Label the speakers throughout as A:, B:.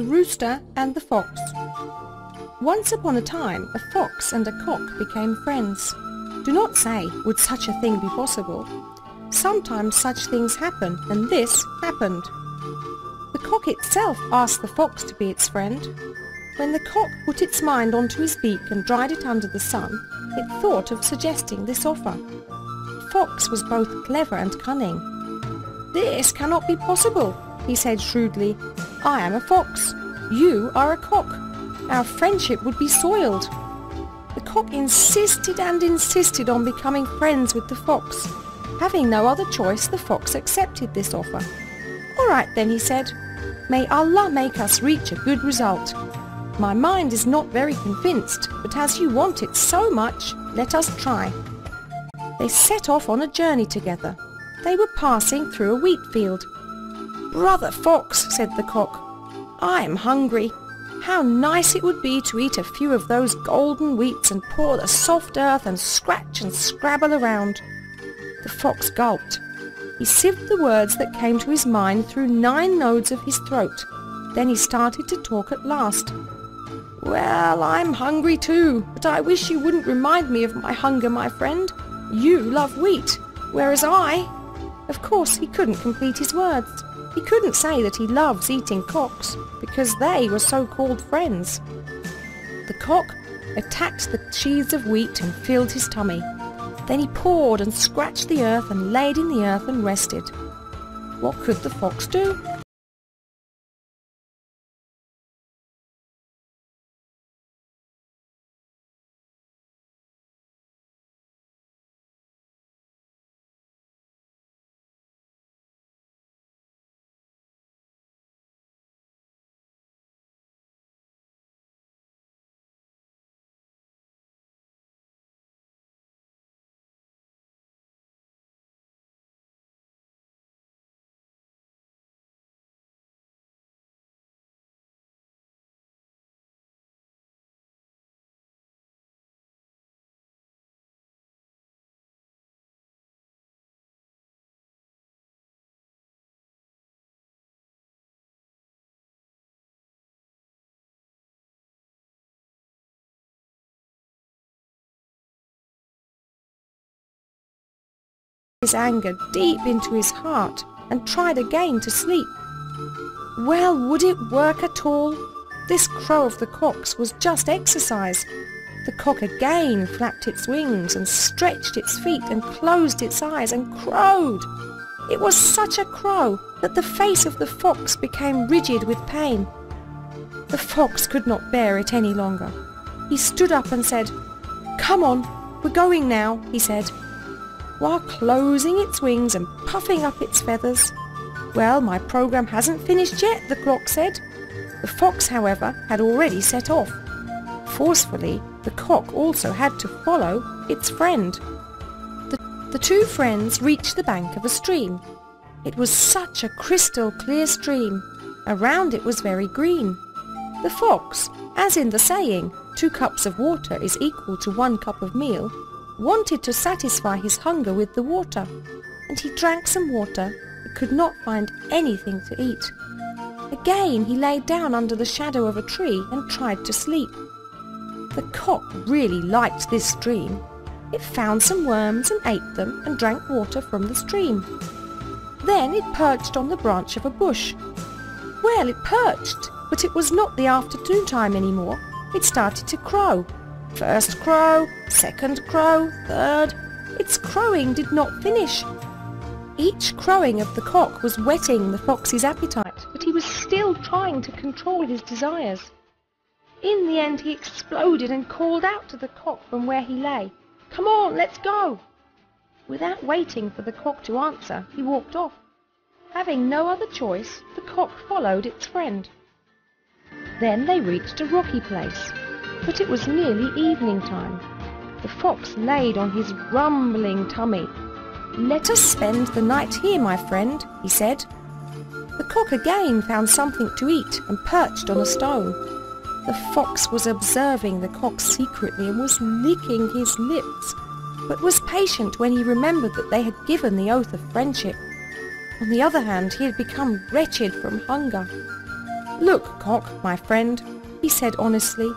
A: The Rooster and the Fox. Once upon a time, a fox and a cock became friends. Do not say, would such a thing be possible? Sometimes such things happen, and this happened. The cock itself asked the fox to be its friend. When the cock put its mind onto his beak and dried it under the sun, it thought of suggesting this offer. The fox was both clever and cunning. "This cannot be possible," he said shrewdly. "I am a fox. You are a cock. Our friendship would be soiled." The cock insisted and insisted on becoming friends with the fox. Having no other choice, the fox accepted this offer. "All right then," he said. "May Allah make us reach a good result. My mind is not very convinced, but as you want it so much, let us try." They set off on a journey together. They were passing through a wheat field. "Brother Fox," said the cock, "I am hungry. How nice it would be to eat a few of those golden wheats and paw the soft earth and scratch and scrabble around." The fox gulped. He sieved the words that came to his mind through 9 nodes of his throat. Then he started to talk at last. "Well, I'm hungry too, but I wish you wouldn't remind me of my hunger, my friend. You love wheat, whereas I—" Of course, he couldn't complete his words. He couldn't say that he loves eating cocks, because they were so-called friends. The cock attacked the sheaves of wheat and filled his tummy. Then he pawed and scratched the earth and laid in the earth and rested. What could the fox do? His anger deep into his heart and tried again to sleep. Well, would it work at all? This crow of the cock's was just exercise. The cock again flapped its wings and stretched its feet and closed its eyes and crowed. It was such a crow that the face of the fox became rigid with pain. The fox could not bear it any longer. He stood up and said, "Come on, we're going now," he said, while closing its wings and puffing up its feathers. "Well, my program hasn't finished yet," the clock said. The fox, however, had already set off. Forcefully, the cock also had to follow its friend. The 2 friends reached the bank of a stream. It was such a crystal clear stream. Around it was very green. The fox, as in the saying, 2 cups of water is equal to 1 cup of meal, wanted to satisfy his hunger with the water, and he drank some water but could not find anything to eat. Again he lay down under the shadow of a tree and tried to sleep. The cock really liked this stream. It found some worms and ate them and drank water from the stream. Then it perched on the branch of a bush. Well, it perched, but it was not the afternoon time anymore. It started to crow. First crow, second crow, third. Its crowing did not finish. Each crowing of the cock was whetting the fox's appetite, but he was still trying to control his desires. In the end he exploded and called out to the cock from where he lay, "Come on, let's go!" Without waiting for the cock to answer, he walked off. Having no other choice, the cock followed its friend. Then they reached a rocky place. But it was nearly evening time. The fox laid on his rumbling tummy. "Let us spend the night here, my friend," he said. The cock again found something to eat and perched on a stone. The fox was observing the cock secretly and was licking his lips, but was patient when he remembered that they had given the oath of friendship. On the other hand, he had become wretched from hunger. "Look, Cock, my friend," he said honestly,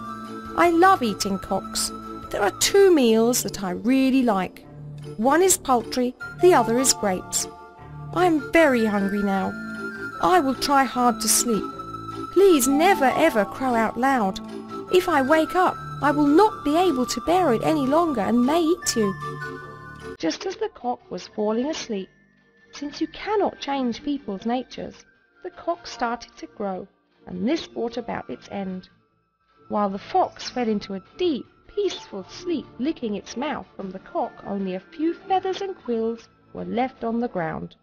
A: "I love eating cocks. There are two meals that I really like. One is poultry, the other is grapes. I am very hungry now. I will try hard to sleep. Please never ever crow out loud. If I wake up, I will not be able to bear it any longer and may eat you." Just as the cock was falling asleep, since you cannot change people's natures, the cock started to grow, and this brought about its end, while the fox fell into a deep, peaceful sleep, licking its mouth from the cock. Only a few feathers and quills were left on the ground.